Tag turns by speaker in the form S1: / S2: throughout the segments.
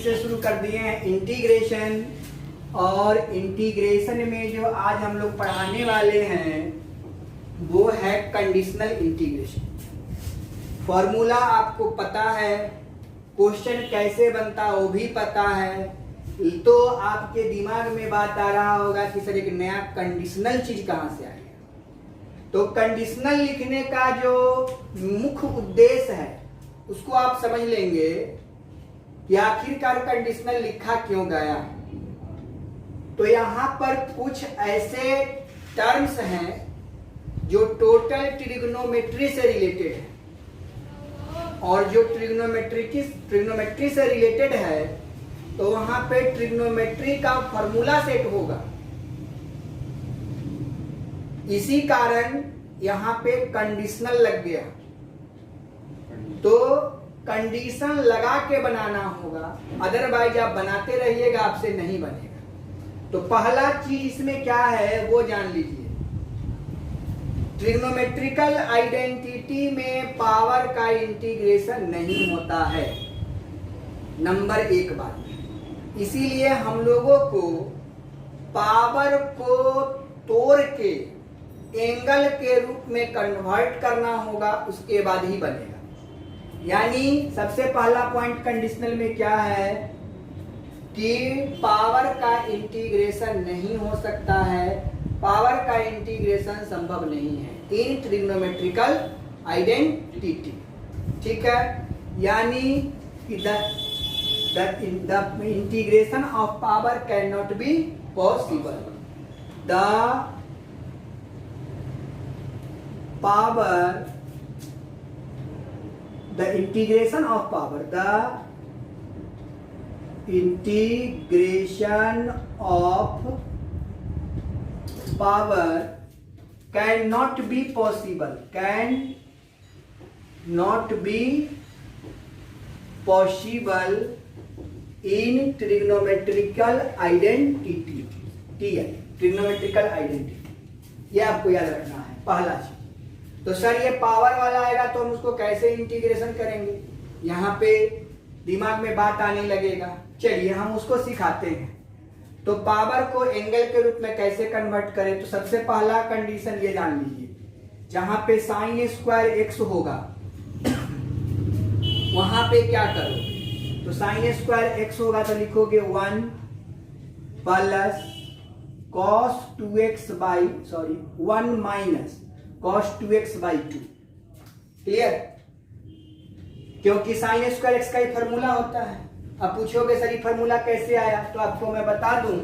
S1: से शुरू कर दिए हैं इंटीग्रेशन। और इंटीग्रेशन में जो आज हम लोग पढ़ाने वाले हैं वो है कंडीशनल इंटीग्रेशन। फॉर्मूला आपको पता है, क्वेश्चन कैसे बनता वो भी पता है, तो आपके दिमाग में बात आ रहा होगा कि सर एक नया कंडीशनल चीज कहां से आ गया। तो कंडीशनल लिखने का जो मुख्य उद्देश्य है उसको आप समझ लेंगे कि आखिरकार कंडीशनल लिखा क्यों गया। तो यहां पर कुछ ऐसे टर्म्स हैं जो टोटल ट्रिग्नोमेट्री से रिलेटेड है, और जो ट्रिग्नोमेट्री से रिलेटेड है तो वहां पे ट्रिग्नोमेट्री का फॉर्मूला सेट होगा। इसी कारण यहां पे कंडीशनल लग गया। तो कंडीशन लगा के बनाना होगा, अदरवाइज आप बनाते रहिएगा आपसे नहीं बनेगा। तो पहला चीज इसमें क्या है वो जान लीजिए। ट्रिग्नोमेट्रिकल आइडेंटिटी में पावर का इंटीग्रेशन नहीं होता है, नंबर एक बात। इसीलिए हम लोगों को पावर को तोड़ के एंगल के रूप में कन्वर्ट करना होगा, उसके बाद ही बनेगा। यानी सबसे पहला पॉइंट कंडीशनल में क्या है कि पावर का इंटीग्रेशन नहीं हो सकता है, पावर का इंटीग्रेशन संभव नहीं है इन ट्रिग्नोमेट्रिकल आइडेंटिटी। ठीक है, यानी the integration of power cannot be possible. The integration of power cannot be possible. In trigonometrical identity. Trigonometrical identity ये आपको याद रखना है पहला चीज। तो सर ये पावर वाला आएगा तो हम उसको कैसे इंटीग्रेशन करेंगे, यहाँ पे दिमाग में बात आने लगेगा। चलिए हम उसको सिखाते हैं। तो पावर को एंगल के रूप में कैसे कन्वर्ट करें, तो सबसे पहला कंडीशन ये जान लीजिए, जहां पे साइन स्क्वायर एक्स होगा वहां पे क्या करो, तो साइन स्क्वायर एक्स होगा तो लिखोगे 1 plus cos 2x by 1 minus cos 2x by 2। Clear? क्योंकि साइन स्क्वायर एक्स का ही फॉर्मूला होता है। अब पूछोगे सर ये फॉर्मूला कैसे आया, तो आपको मैं बता दूं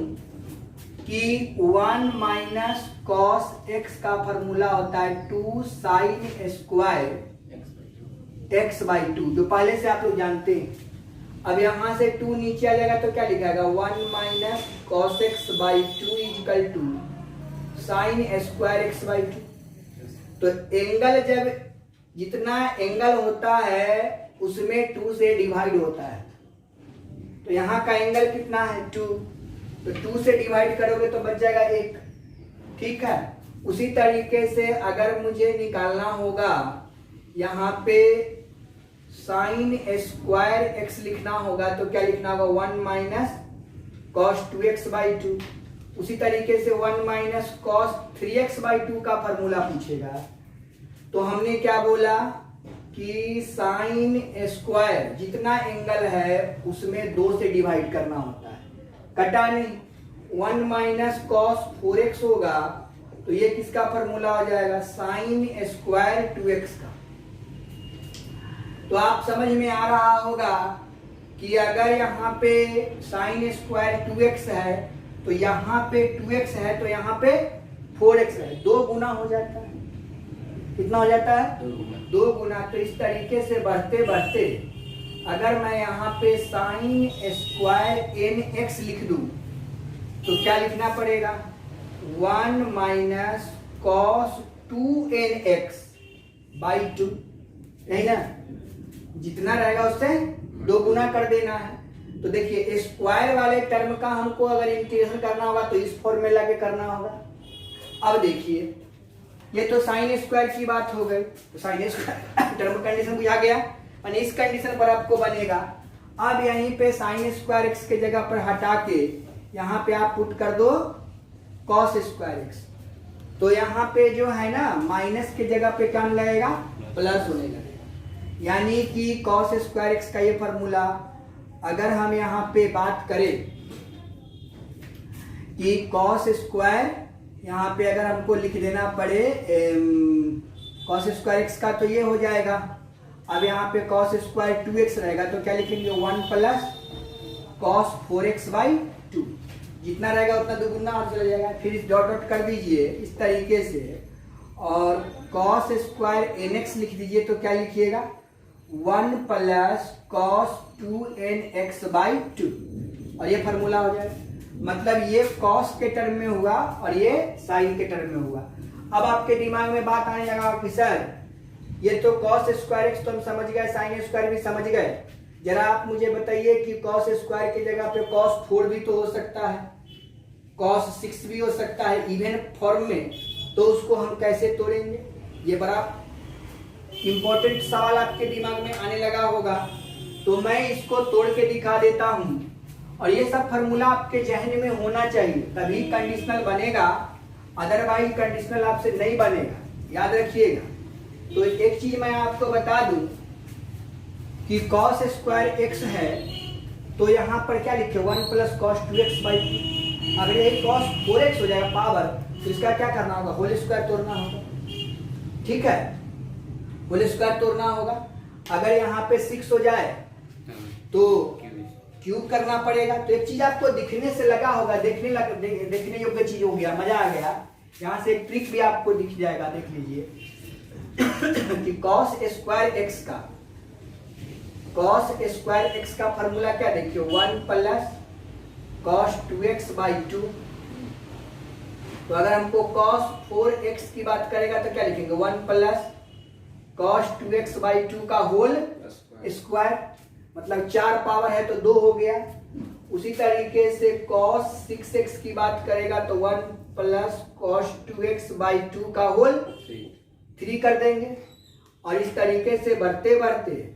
S1: कि 1 माइनस कॉस एक्स का फॉर्मूला होता है 2 साइन स्क्वायर एक्स बाई 2, जो पहले से आप लोग जानते हैं। अब यहां से 2 नीचे आ जाएगा तो क्या लिखाएगा 1 minus cos X by 2 equal to sine square X by 2। तो एंगल जब जितना एंगल होता है उसमें 2 से डिवाइड होता है, तो यहाँ का एंगल कितना है 2, तो 2 से डिवाइड करोगे तो बच जाएगा 1। ठीक है, उसी तरीके से अगर मुझे निकालना होगा यहाँ पे साइन स्क्वायर एक्स लिखना होगा तो क्या लिखना होगा 1 माइनस कॉस 2x बाई 2। उसी तरीके से 1 माइनस कॉस 3x बाई 2 का फॉर्मूला पूछेगा तो हमने क्या बोला कि साइन स्क्वायर जितना एंगल है उसमें 2 से डिवाइड करना होता है, कटा नहीं। 1 माइनस कॉस 4x होगा तो ये किसका फॉर्मूला हो जाएगा साइन स्क्वायर 2x का। तो आप समझ में आ रहा होगा कि अगर यहाँ पे साइन स्क्वायर 2x है तो यहाँ पे 2x है तो यहाँ पे 4x है, 2 गुना हो जाता है। कितना हो जाता है 2 गुना। तो इस तरीके से बढ़ते बढ़ते अगर मैं यहाँ पे साइन स्क्वायर nx लिख दूं तो क्या लिखना पड़ेगा 1 माइनस कॉस 2nx बाई 2, यही ना, जितना रहेगा उससे 2 गुना कर देना है। तो देखिए स्क्वायर वाले टर्म का हमको अगर इंटीग्रेशन करना होगा तो इस फॉर्मूला के करना होगा। अब देखिए ये तो साइन स्क्वायर की बात हो गई, तो साइन स्क्वायर टर्म कंडीशन बुझा गया, और इस कंडीशन पर आपको बनेगा। अब यहीं पे साइन स्क्वायर एक्स के जगह पर हटा के यहाँ पे आप पुट कर दो कॉस स्क्वायर एक्स। तो यहाँ पे जो है ना माइनस के जगह पे क्या लगेगा, प्लस होने लगेगा। यानी कि कॉस स्क्वायर एक्स का ये फॉर्मूला अगर हम यहाँ पे बात करें कि कॉस स्क्वायर, यहाँ पे अगर हमको लिख देना पड़े कॉस स्क्वायर एक्स का तो ये हो जाएगा। अब यहाँ पे कॉस स्क्वायर 2x रहेगा तो क्या लिखेंगे 1 प्लस कॉस 4x बाई 2, जितना रहेगा उतना दुगुना और चला जाएगा। फिर इस डॉट डॉट कर दीजिए इस तरीके से और कॉस स्क्वायर nx लिख दीजिए तो क्या लिखिएगा 1 प्लस कॉस 2nx बाई 2, और ये फार्मूला हो जाएगा। मतलब ये कॉस के टर्म में हुआ और ये साइन के टर्म में हुआ। अब आपके दिमाग में बात आने लगा कि सर ये तो कॉस स्क्वायर एक्स तो हम समझ गए, साइन स्क्वायर भी समझ गए, जरा आप मुझे बताइए कि कॉस स्क्वायर की जगह पे कॉस 4 भी तो हो सकता है, कॉस 6 भी हो सकता है इवन फॉर्म में, तो उसको हम कैसे तोड़ेंगे? ये बड़ा इंपॉर्टेंट सवाल आपके दिमाग में आने लगा होगा। तो मैं इसको तोड़ के दिखा देता हूं, और ये सब फॉर्मूला आपके जहन में होना चाहिए तभी कंडीशनल बनेगा, अदरवाइज कंडीशनल आपसे नहीं बनेगा, याद रखिएगा। तो एक चीज मैं आपको बता दूं कि कॉस स्क्वायर एक्स है तो यहाँ पर क्या लिखे 1 प्लस कॉस 2x बाई 2। अगर ये कॉस 4x हो जाएगा पावर तो इसका क्या करना होगा, होल स्क्वायर तोड़ना होगा, ठीक है, होल स्क्वायर तोड़ना होगा। अगर यहाँ पे 6 हो जाए तो क्यूब करना पड़ेगा। तो एक चीज आपको दिखने से लगा होगा, देखने योग्य चीज हो गया, मजा आ गया। यहाँ से एक ट्रिक भी आपको दिख जाएगा, देख लीजिए कि कॉस स्क्वायर एक्स का फॉर्मूला क्या देखिए 1 प्लस कॉस 2x बाई 2। तो अगर हमको कॉस 4x की बात करेगा तो क्या लिखेंगे 1 प्लस कॉस 2x बाई 2 का होल स्क्वायर, मतलब 4 पावर है तो 2 हो गया। उसी तरीके से कॉस 6x की बात करेगा तो 1 प्लस कॉस 2x बाई 2 का होल 3 कर देंगे। और इस तरीके से बढ़ते बढ़ते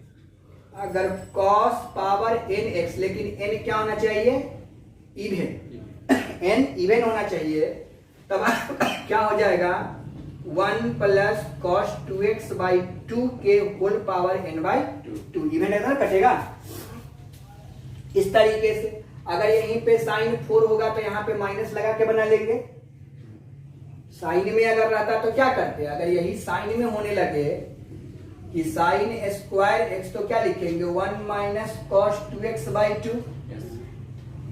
S1: अगर कॉस पावर nx, लेकिन n क्या होना चाहिए इवन, n इवन होना चाहिए, तब क्या हो जाएगा 1 प्लस कॉस 2x बाई 2 के whole power n by 2, even है ना, कटेगा इस तरीके से। अगर यहीं पे साइन 4 होगा तो यहाँ पे माइनस लगा के बना लेंगे। साइन में अगर रहता तो क्या करते, अगर यही साइन में होने लगे कि साइन स्क्वायर एक्स तो क्या लिखेंगे 1 माइनस कॉस 2x बाई 2।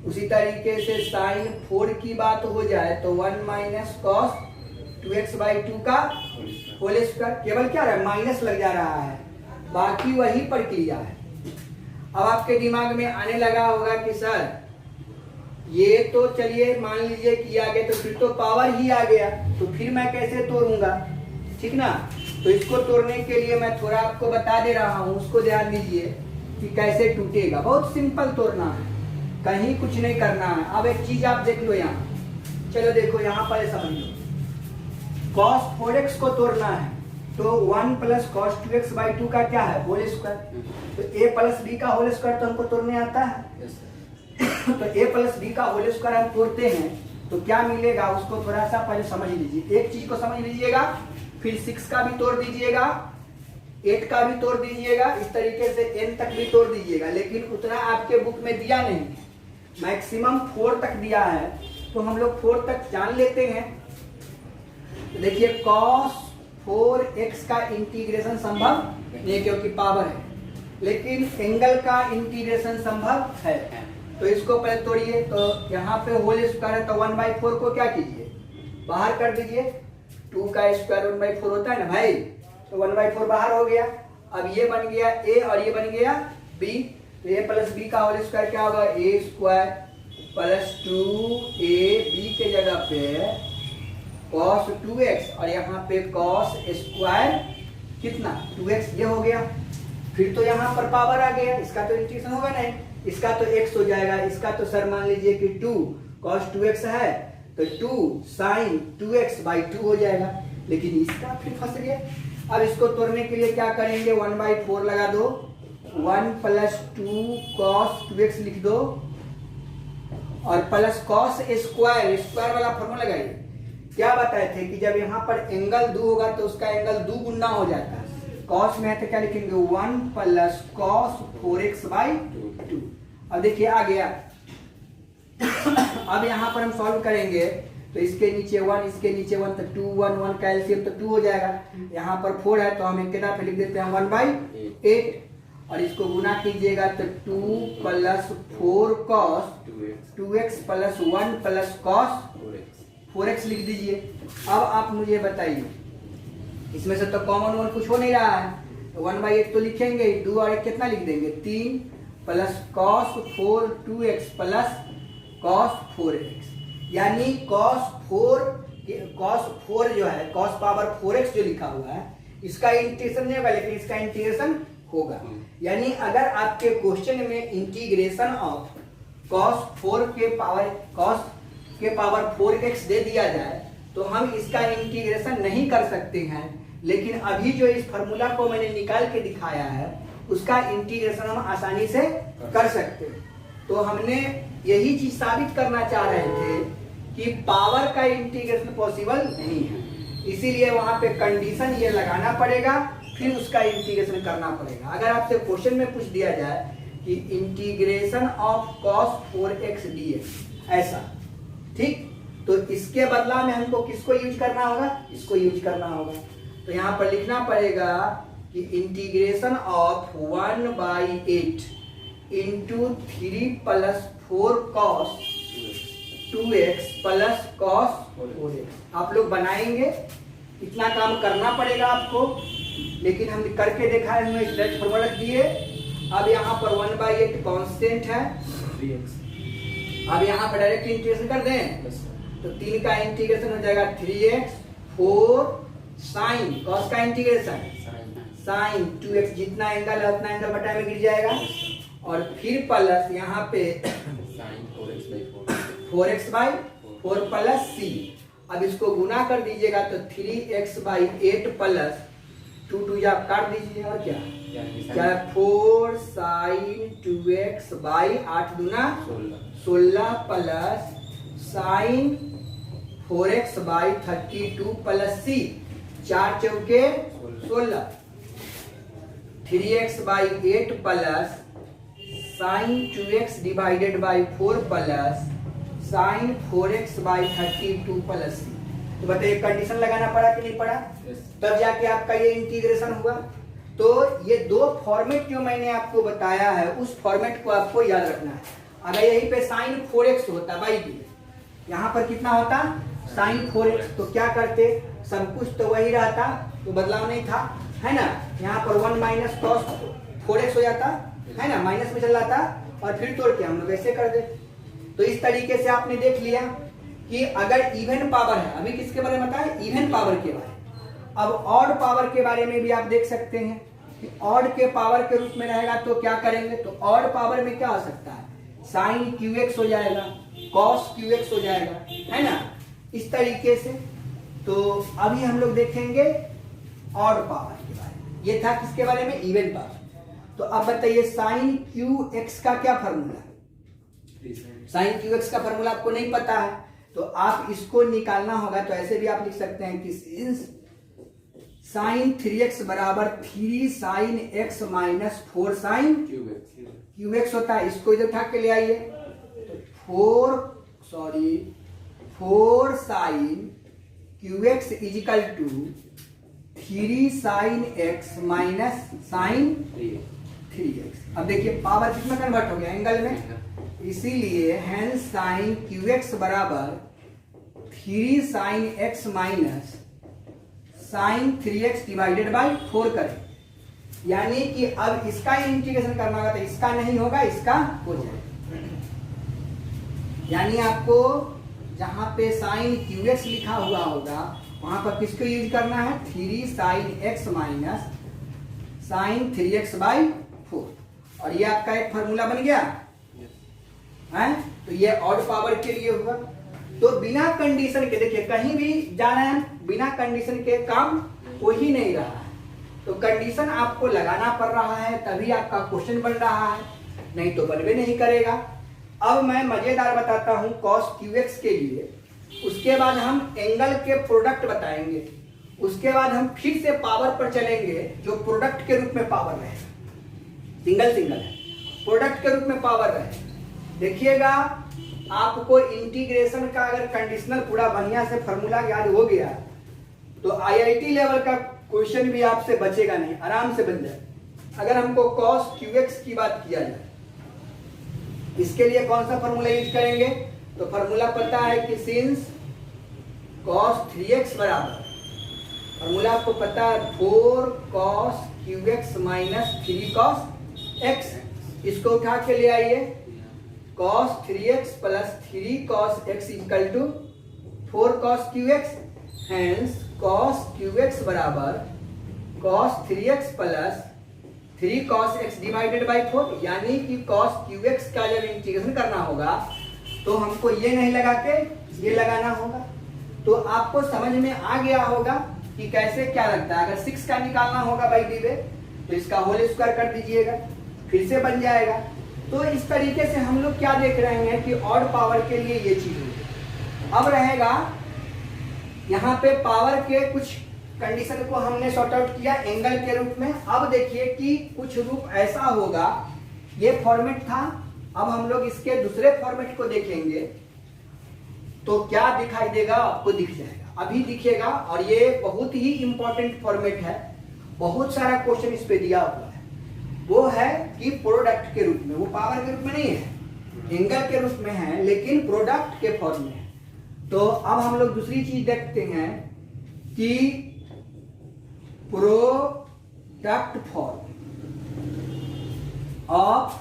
S1: उसी तरीके से साइन 4 की बात हो जाए तो 1 माइनस कॉस 2x बाई 2 का होल स्क्वायर। केवल क्या रहा है, माइनस लग जा रहा है, बाकी वही प्रक्रिया है। अब आपके दिमाग में आने लगा होगा कि सर ये तो चलिए मान लीजिए कि आ गया तो फिर तो पावर ही आ गया, तो फिर मैं कैसे तोड़ूंगा, ठीक ना। तो इसको तोड़ने के लिए मैं थोड़ा आपको बता दे रहा हूं, उसको ध्यान दीजिए कि कैसे टूटेगा। बहुत सिंपल तोड़ना है, कहीं कुछ नहीं करना है। अब एक चीज आप देख लो यहाँ, चलो देखो यहाँ पर समझ लो, कॉस 4x को तोड़ना है तो 1 प्लस कॉस 2x बाई 2 का क्या है होल स्क्वायर। तो a प्लस b का होल स्क्वायर तो हमको तोड़ने आता है तो a प्लस b का होल स्क्वायर हम तोड़ते हैं तो क्या मिलेगा उसको थोड़ा सा पहले समझ लीजिए। एक चीज को समझ लीजिएगा, फिर 6 का भी तोड़ दीजिएगा, 8 का भी तोड़ दीजिएगा, इस तरीके से n तक भी तोड़ दीजिएगा। लेकिन उतना आपके बुक में दिया नहीं, मैक्सिमम 4 तक दिया है, तो हम लोग 4 तक जान लेते हैं। तो देखिए cos 4x का इंटीग्रेशन संभव नहीं क्योंकि पावर है, लेकिन एंगल का इंटीग्रेशन संभव है। तो इसको पहले तोड़िए, तो यहाँ पे होल स्क्वायर है तो 1/4 को क्या कीजिए बाहर कर दीजिए। 2 का स्क्वायर 1/4 होता है ना भाई, तो 1/4 बाहर हो गया। अब ये बन गया a और ये बन गया b, तो a प्लस b का होल स्क्वायर क्या होगा a स्क्वायर प्लस 2ab के जगह पे cos 2x और यहाँ पे cos स्क्वायर कितना 2x, ये हो गया। फिर तो यहाँ पर पावर आ गया, इसका तो इंटीग्रेशन होगा नहीं, इसका तो x हो जाएगा, इसका तो सर मान लीजिए कि 2 cos 2x है तो 2 sin 2x बाई 2 हो जाएगा। लेकिन इसका फिर फंस गया। अब इसको तोड़ने के लिए क्या करेंगे 1/4 लगा दो, 1 प्लस 2 कॉस 2x लिख दो और प्लस कॉस स्क्वायर, स्क्वायर वाला फॉर्मूला लगाइए। क्या बताए थे कि जब यहाँ पर एंगल 2 होगा तो उसका एंगल 2 गुना हो जाता है। कॉस में है तो क्या लिखेंगे 1 प्लस कॉस 4x बाई 2। अब देखिए आ गया। अब यहाँ पर हम सॉल्व करेंगे तो इसके नीचे 1 इसके नीचे 1 तो 2 1 1 का एलसीएम तो 2 हो जाएगा। यहाँ पर 4 है तो हम एक कितना पे लिख देते हैं 1/8 और इसको गुना कीजिएगा तो 2 plus 4 cos 2x plus 1 plus cos 4x लिख दीजिए। अब आप मुझे बताइए इसमें से तो कॉमन 1 कुछ हो नहीं रहा है, 1/8 तो लिखेंगे, 2 और 1 कितना लिख देंगे 3 plus cos 4 2x plus cos 4x, यानी कॉस 4 जो है कॉस पावर 4x जो लिखा हुआ है इसका इंटीग्रेशन नहीं होगा लेकिन इसका इंटीग्रेशन होगा। यानी अगर आपके क्वेश्चन में इंटीग्रेशन ऑफ कॉस के पावर 4x दे दिया जाए तो हम इसका इंटीग्रेशन नहीं कर सकते हैं, लेकिन अभी जो इस फार्मूला को मैंने निकाल के दिखाया है उसका इंटीग्रेशन हम आसानी से कर सकते हैं। तो हमने यही चीज साबित करना चाह रहे थे कि पावर का इंटीग्रेशन पॉसिबल नहीं है, इसीलिए वहां पे कंडीशन ये लगाना पड़ेगा फिर उसका इंटीग्रेशन करना पड़ेगा। अगर आपसे क्वेश्चन में पूछ दिया जाए कि integration of cos 4x dx ऐसा, ठीक, तो इसके बदला में हमको किसको यूज करना होगा, इसको यूज करना होगा। तो यहाँ पर लिखना पड़ेगा कि integration of 1/8 into 3 plus 4 cos 2x plus cos 4x। आप लोग बनाएंगे, इतना काम करना पड़ेगा आपको, लेकिन हम करके देखा है, हमने डायरेक्ट फॉर्मूला दिए। अब यहाँ पर 1/8 कांस्टेंट है, 3x। अब यहाँ पर डायरेक्ट इंटीग्रेशन कर दें तो 3 का इंटीग्रेशन हो जाएगा 3x 4 साइन कॉस का इंटीग्रेशन साइन 2x, जितना एंगल है उतना एंगल बटा में गिर जाएगा और फिर प्लस यहाँ पे 4x/4 प्लस c। अब इसको गुना कर दीजिएगा तो 3x/8 प्लस 2 2 आप काट दीजिए और क्या 4 साइन 2x/8 दूना 16 plus sign 4x/32 plus c, 4 चौके 16, 3x/8 plus sign 2x divided by 4 plus sign 4x/32 plus c। तो बताइए कंडीशन लगाना पड़ा कि नहीं पड़ा? तब जाके आपका ये इंटीग्रेशन हुआ। तो ये दो फॉर्मेट जो मैंने आपको बताया है उस फॉर्मेट को आपको याद रखना है। अगर यहीं पे साइन 4x होता भाई, यहाँ पर कितना होता साइन 4x, तो क्या करते, सब कुछ तो वही रहता, तो बदलाव नहीं था, है ना। यहाँ पर 1 माइनस कॉस 4x हो जाता है ना, माइनस में चल जाता और फिर तोड़ के हम लोग ऐसे कर दे। तो इस तरीके से आपने देख लिया कि अगर इवन पावर है, अभी किसके बारे में बताया, इवन पावर के बारे में। अब ऑड पावर के बारे में भी आप देख सकते हैं कि ऑड के पावर के रूप में रहेगा तो क्या करेंगे, तो ऑड पावर में क्या हो सकता है, साइन QX हो जाएगा, कॉस QX हो जाएगा, है ना, इस तरीके से। तो अभी हम लोग देखेंगे ऑड पावर के बारे में। ये था किसके बारे में, इवन पावर। तो अब बताइए साइन QX का क्या फॉर्मूला, साइन QX का फॉर्मूला आपको नहीं पता है तो आप इसको निकालना होगा। तो ऐसे भी आप लिख सकते हैं कि साइन 3x बराबर 3 sine x minus 4 sine QX होता है। इसको इधर उठा के ले आइए तो 4 sine QX is equal to 3 sine x minus sine 3x। अब देखिए पावर कितना कन्वर्ट हो गया एंगल में, इसीलिए हैंस साइन QX बराबर 3 sine x minus sine 3x divided by 4 करें, यानी कि अब इसका इंटीग्रेशन करना होगा तो इसका नहीं होगा, इसका हो जाएगा। यानी आपको जहां पे साइन QX लिखा हुआ होगा वहां पर किसको यूज करना है, 3 sine x minus sine 3x by 4। और ये आपका एक फॉर्मूला बन गया है। तो ये ऑड पावर के लिए हुआ। तो बिना कंडीशन के देखिए कहीं भी जा रहे हैं, बिना कंडीशन के काम हो ही नहीं रहा है। तो कंडीशन आपको लगाना पड़ रहा है तभी आपका क्वेश्चन बन रहा है, नहीं तो बनवे नहीं करेगा। अब मैं मजेदार बताता हूं cos QX के लिए, उसके बाद हम एंगल के प्रोडक्ट बताएंगे, उसके बाद हम फिर से पावर पर चलेंगे जो प्रोडक्ट के रूप में पावर रहेगा, सिंगल सिंगल है, प्रोडक्ट के रूप में पावर रहेगा। देखिएगा आपको इंटीग्रेशन का अगर कंडीशनल पूरा बढ़िया से फॉर्मूला याद हो गया तो IIT लेवल का क्वेश्चन भी आपसे बचेगा नहीं, आराम से बन जाए। अगर हमको cos QX की बात किया जाए, इसके लिए कौन सा फॉर्मूला यूज करेंगे, तो फॉर्मूला पता है कि सिंस cos 3x बराबर, फॉर्मूला आपको पता है 4 cos QX minus 3 cos x, इसको उठा के ले आइए, cos 3x plus 3 cos x equal to 4 cos QX, hence cos QX बराबर cos 3x plus 3 cos x divided by 4, यानी कि cos QX का जब इंटीग्रेशन करना होगा तो हमको ये नहीं लगा के ये लगाना होगा। तो आपको समझ में आ गया होगा कि कैसे क्या लगता है। अगर 6 का निकालना होगा बाई डी वे तो इसका होल स्क्वायर कर दीजिएगा, फिर से बन जाएगा। तो इस तरीके से हम लोग क्या देख रहे हैं कि ऑड पावर के लिए ये चीज होगी। अब रहेगा यहाँ पे पावर के कुछ कंडीशन को हमने सॉर्ट आउट किया एंगल के रूप में। अब देखिए कि कुछ रूप ऐसा होगा, ये फॉर्मेट था, अब हम लोग इसके दूसरे फॉर्मेट को देखेंगे तो क्या दिखाई देगा, आपको दिख जाएगा, अभी दिखेगा। और ये बहुत ही इंपॉर्टेंट फॉर्मेट है, बहुत सारा क्वेश्चन इस पे दिया हुआ है। वो है कि प्रोडक्ट के रूप में, वो पावर के रूप में नहीं है, एंगल के रूप में है, लेकिन प्रोडक्ट के फॉर्म में है। तो अब हम लोग दूसरी चीज देखते हैं कि product form of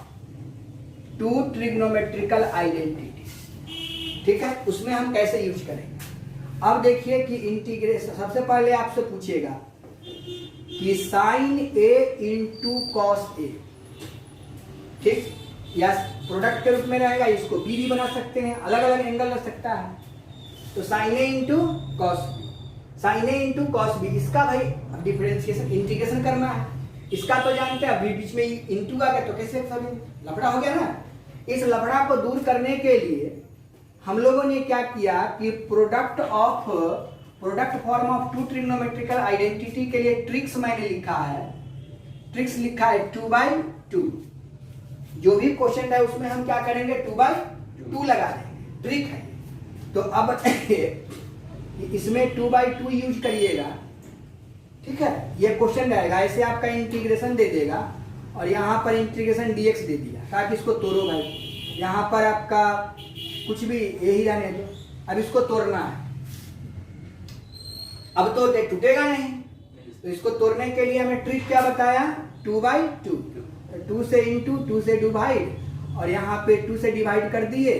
S1: two trigonometrical identities, ठीक है, उसमें हम कैसे यूज करेंगे। अब देखिए कि इंटीग्रेशन, सबसे पहले आपसे पूछेगा कि sign A into cos A, ठीक, या प्रोडक्ट के रूप में रहेगा, इसको बी भी बना सकते हैं, अलग अलग एंगल लग सकता है। तो sign A into cos B, sign A into cos B, इसका भाई डिफरेंशिएशन इंटीग्रेशन करना है, इसका तो जानते हैं, अभी बीच में इंटू आ गया तो कैसे लफड़ा हो गया ना। इस लफड़ा को दूर करने के लिए हम लोगों ने क्या किया कि product form of two trigonometrical identity के लिए ट्रिक्स मैंने लिखा है, ट्रिक्स लिखा है 2/2। जो भी क्वेश्चन है उसमें हम क्या करेंगे 2/2 लगा देंगे, ट्रिक है। तो अब इसमें 2/2 यूज करिएगा, ठीक है, ये क्वेश्चन रहेगा, ऐसे आपका इंटीग्रेशन दे देगा और यहाँ पर इंटीग्रेशन dx दे दिया, ताकि इसको तोड़ो भाई, यहाँ पर आपका कुछ भी यही रहने दो, अब इसको तोड़ना है। अब तो टूटेगा नहीं, तो इसको तोड़ने के लिए हमें ट्रिक क्या बताया 2/2, 2 से इंटू, 2 से डिवाइड, और यहाँ पे 2 से डिवाइड कर दिए,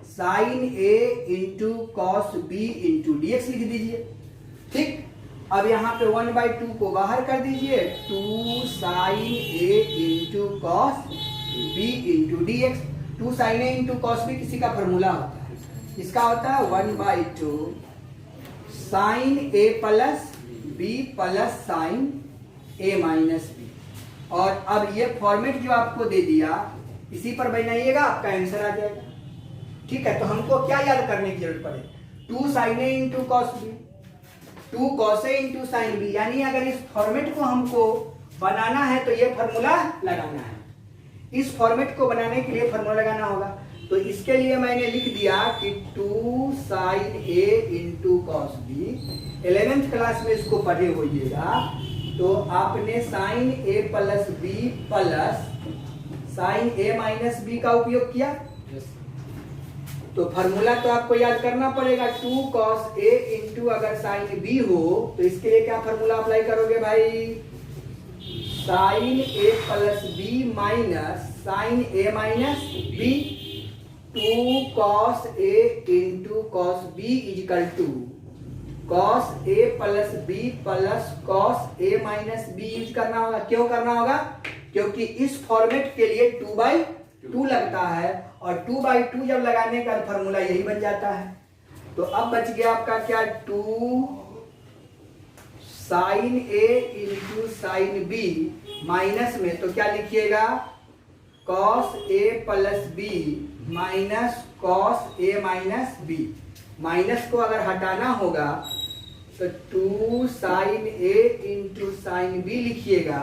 S1: sine A into cos B into dx लिख दीजिए, ठीक। अब यहाँ पे 1/2 को बाहर कर दीजिए, 2 sine A into cos B into dx। 2 sine A into cos B किसी का फॉर्मूला होता है, इसका होता है 1/2 sine A plus B plus sine A minus B. और अब ये फॉर्मेट जो आपको दे दिया इसी पर बनाइएगा, आपका आंसर आ जाएगा, ठीक है। तो हमको क्या याद करने की जरूरत पड़े, 2 sine A into cos B, 2 cos A into sine B, यानी अगर इस फॉर्मेट को हमको बनाना है तो ये फॉर्मूला लगाना है। इस फॉर्मेट को बनाने के लिए फॉर्मूला लगाना होगा, तो इसके लिए मैंने लिख दिया कि 2 sine A into cos B. 11th class में इसको पढ़े होइएगा, तो आपने sine A plus B plus sine A minus B का उपयोग किया। तो फॉर्मूला तो आपको याद करना पड़ेगा, 2 cos a इंटू अगर साइन बी हो तो इसके लिए क्या फॉर्मूला अप्लाई करोगे भाई, sine A plus B minus sine A minus B. 2 cos a into cos B equal to cos a plus B plus cos a minus B use करना होगा। क्यों करना होगा, क्योंकि इस फॉर्मेट के लिए 2/2 लगता है, और 2/2 जब लगाने का फॉर्मूला यही बन जाता है। तो अब बच गया आपका क्या, 2 sine A into sine B minus में तो क्या लिखिएगा cos A plus B minus cos A minus B. Minus को अगर हटाना होगा तो 2 sine A into sine B लिखिएगा।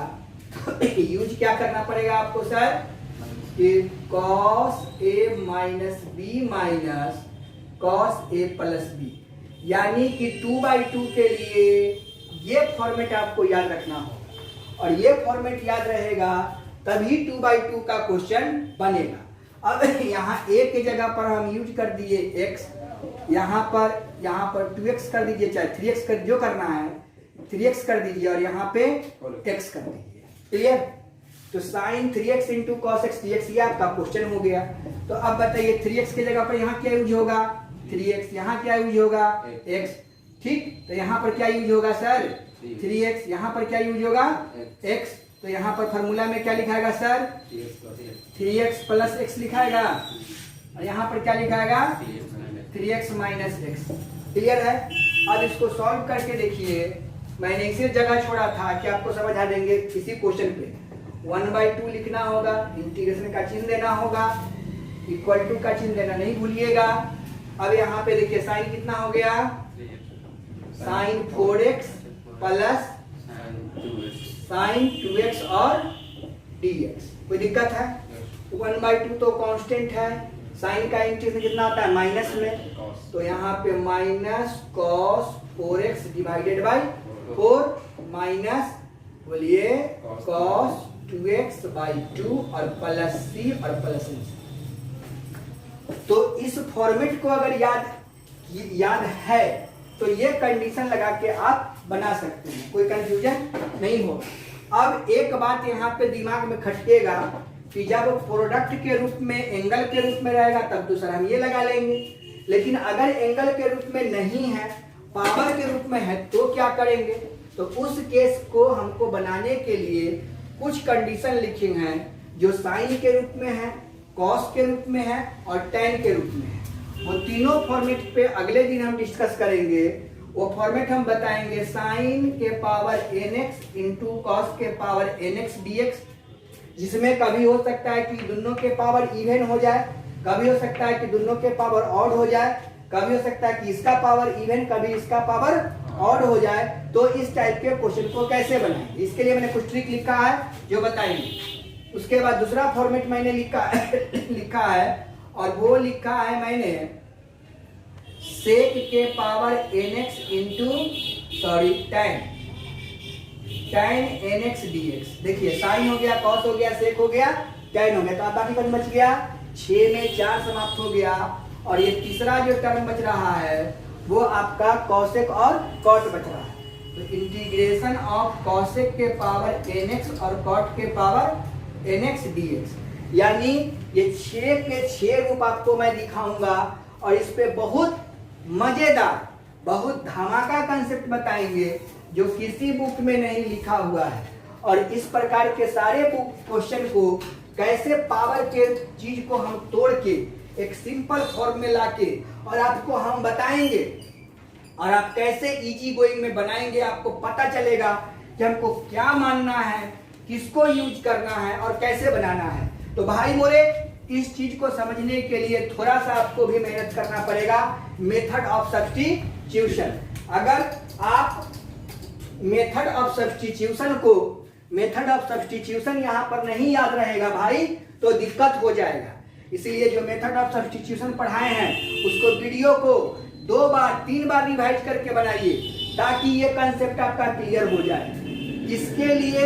S1: यूज क्या करना पड़ेगा आपको सर कि cos A minus B minus cos A plus B, यानी कि 2/2 के लिए ये फॉर्मेट आपको याद रखना होगा और ये फॉर्मेट याद रहेगा तभी 2/2 का क्वेश्चन बनेगा। अब यहाँ a के जगह पर हम यूज कर दिए x, यहाँ पर 2x कर दीजिए, चाहे 3x कर, जो करना है 3x कर दीजिए और यहाँ पे x कर दीजिए। क्लियर? तो sine 3x into cos X dx ये आपका क्वेश्चन हो गया। तो अब बताइए 3x के जगह पर यहाँ क्या यूज होगा 3x, यहाँ क्या यूज होगा x, ठीक। तो यहाँ पर क्या यूज होगा सर 3x, यहाँ पर क्या यूज होगा x। तो यहाँ पर फॉर्मूला में क्या लिखाएगा सर 3x प्लस x लिखाएगा और यहाँ पर क्या लिखाएगा 3x माइनस x। क्लियर है? अब इसको सॉल्व करके देखिए, मैंने इसी जगह छोड़ा था कि आपको समझ आ देंगे इसी क्वेश्चन पे। 1/2 लिखना होगा, इंटीग्रेशन का चिन्ह देना होगा, इक्वल टू का चिन्ह देना नहीं भूलिएगा। अब यहाँ पे देखिए साइन कितना हो गया sign 4x plus sign 2x और dx। कोई दिक्कत है? 1/2 तो कांस्टेंट है, साइन का इंटीग्रेशन कितना आता है माइनस में, तो यहाँ पे minus cos 4x divided by 4 minus बोलिए कॉस 2x/2 और प्लस c और प्लस c। तो इस फॉर्मेट को अगर याद है तो ये कंडीशन लगा के आप बना सकते हैं, कोई कंफ्यूजन नहीं होगा। अब एक बात यहाँ पे दिमाग में खटकेगा कि जब प्रोडक्ट के रूप में एंगल के रूप में रहेगा तब तो सर हम ये लगा लेंगे, लेकिन अगर एंगल के रूप में नहीं है पावर के रूप में है तो क्या करेंगे। तो उस केस को हमको बनाने के लिए कुछ कंडीशन लिखी हैं जो साइन के रूप में है, कॉस के रूप में है और टेन के रूप में है। वो तीनों फॉर्मेट पे अगले दिन हम डिस्कस करेंगे। वो फॉर्मेट हम बताएंगे साइन के पावर nx इंटू कॉस के पावर nx dx, जिसमें कभी हो सकता है कि दोनों के पावर इवन हो जाए, कभी हो सकता है कि दोनों के पावर ऑड हो जाए, कभी हो सकता है कि इसका पावर इवन कभी इसका पावर ऑड हो जाए। तो इस टाइप के क्वेश्चन को कैसे बनाएंगे, इसके लिए मैंने कुछ ट्रिक लिखा है जो बताएंगे। उसके बाद दूसरा फॉर्मेट मैंने लिखा है और वो लिखा है मैंने सेक के power nx into tan nx dx। देखिए साइन हो गया, कॉस हो गया, सेक हो गया, tan हो गया, तो आप बाकी टर्म बच गया 6 में 4 समाप्त हो गया। और ये तीसरा जो टर्म बच रहा है वो आपका कॉसेक और कॉट बच रहा है। तो इंटीग्रेशन ऑफ कॉसेक के पावर nx और कॉट के पावर nx dx, यानी ये 6 के 6 रूप आपको मैं दिखाऊंगा और इस पे बहुत मजेदार बहुत धमाका कंसेप्ट बताएंगे जो किसी बुक में नहीं लिखा हुआ है। और इस प्रकार के सारे बुक क्वेश्चन को कैसे पावर के चीज को हम तोड़ के एक सिंपल फॉर्म में लाके और आपको हम बताएंगे और आप कैसे इजी गोइंग में बनाएंगे, आपको पता चलेगा कि हमको क्या मानना है, किसको यूज करना है और कैसे बनाना है। तो भाई मोरे इस चीज को समझने के लिए थोड़ा सा आपको भी मेहनत करना पड़ेगा, मेथड ऑफ सब्स्टिट्यूशन। अगर आप मेथड ऑफ सब्स्टिट्यूशन यहाँ पर नहीं याद रहेगा भाई तो दिक्कत हो जाएगा। इसीलिए जो मेथड ऑफ सब्स्टिट्यूशन पढ़ाए हैं उसको वीडियो को 2 बार 3 बार रिवाइज करके बनाइए ताकि ये कंसेप्ट आपका क्लियर हो जाए। इसके लिए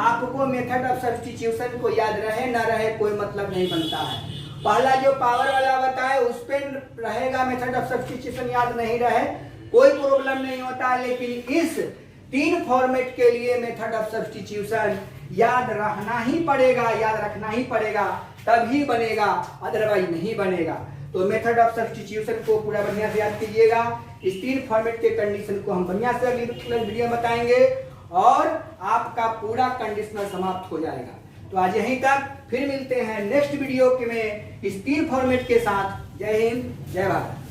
S1: आपको मेथड ऑफ सब्स्टिट्यूशन को याद रहे ना रहे कोई मतलब नहीं बनता है। पहला जो पावर वाला बताए उस पे रहेगा मेथड ऑफ सब्स्टिट्यूशन, याद नहीं रहे कोई प्रॉब्लम नहीं होता है, लेकिन इस 3 फॉर्मेट के लिए मेथड ऑफ सब्स्टिट्यूशन याद रखना ही पड़ेगा तभी बनेगा, अदरवाइज नहीं बनेगा। तो मेथड ऑफ सब्स्टिट्यूशन को पूरा बढ़िया से याद कीजिएगा। इस 3 फॉर्मेट के कंडीशन को हम बढ़िया से अगली वीडियो में बताएंगे और आपका पूरा कंडीशनल समाप्त हो जाएगा। तो आज यहीं तक, फिर मिलते हैं नेक्स्ट वीडियो में इस 3 फॉर्मेट के साथ। जय हिंद, जय भारत।